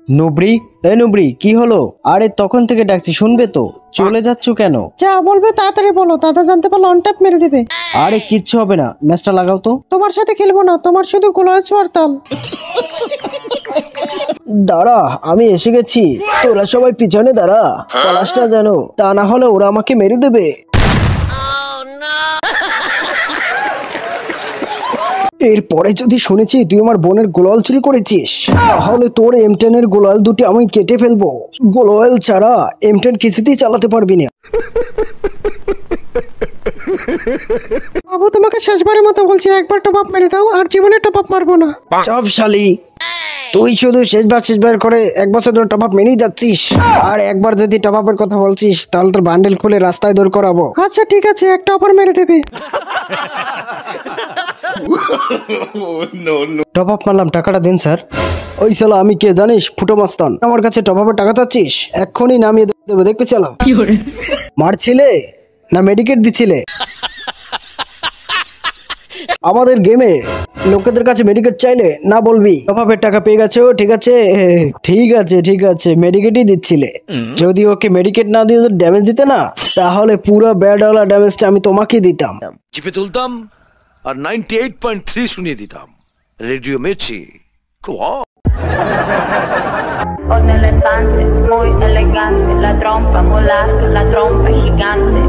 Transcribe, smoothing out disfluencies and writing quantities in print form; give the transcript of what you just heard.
নুবরি, এ নুবরি, কি হলো? আরে তখন থেকে ডাকছি, শুনবে তো? চলে যাচ্ছ কেন? যা বলবে তাড়াতাড়ি বলো, দাদা জানতে পারলে অন ট্যাপ মেরে দেবে। আরে কিচ্ছু হবে না, ম্যাচটা লাগাও তো। তোমার সাথে খেলবো না, তোমার শুধু গোলায় ছোঁয়ার তাল। দাঁড়া, আমি এসে গেছি। তোরা সবাই পিছনে দাঁড়া, পালাস না জানো, তা না হলে ওরা আমাকে মেরে দেবে। এরপরে যদি শুনেছি তুই আমার বোনের গোলাল চুরি করেছিস, তাহলে তোর M10 এর গোলাল দুটি আমি কেটে ফেলবো। গোলাল ছাড়া M10 কিছুতেই চালাতে পারবি না। বাবু তোমাকে শেষবারের মতো বলছি, একবার টপ আপ মেরে দাও, আর জীবনে টপ আপ মারবো না। চপ শালি, তুই শুধু শেষবার করে এক বছর ধরে টপ আপ মেনেই যাচ্ছিস, আর একবার যদি টপ আপের কথা বলছিস তাহলে তোর বান্ডেল খুলে রাস্তায় দৌড় করাবো। আচ্ছা ঠিক আছে, একটা অফার মেরে দেবে। টপ আপ মারলাম, টাকাটা দিন স্যার। ওই শালা আমি কে জানিস? ফুটো মাস্তান। আমার কাছে টপ আপের টাকা চাচ্ছিস? এক্ষুনি নামিয়ে দেবো, দেখতে চালাও। মারছিলে না মেডিকেট দিছিলে? আমাদের গেমে লোকেদের কাছে মেডিকেট চাইলে না বলবি টপ আপের টাকা পেয়ে গেছে। ও ঠিক আছে, ঠিক আছে, মেডিকেটই দিচ্ছিলে। যদি ওকে মেডিকেট না দিয়ে ড্যামেজ দিতে না, তাহলে পুরো ব্যাডওয়ালা ড্যামেজটা আমি তোমাকে দিতাম। চিপে তুলতাম আর 98.3 শুনিয়ে দিতাম। রেডিও মির্চি খুব Ho nell'estante, muy elegante, la trompa molar, la trompa gigante.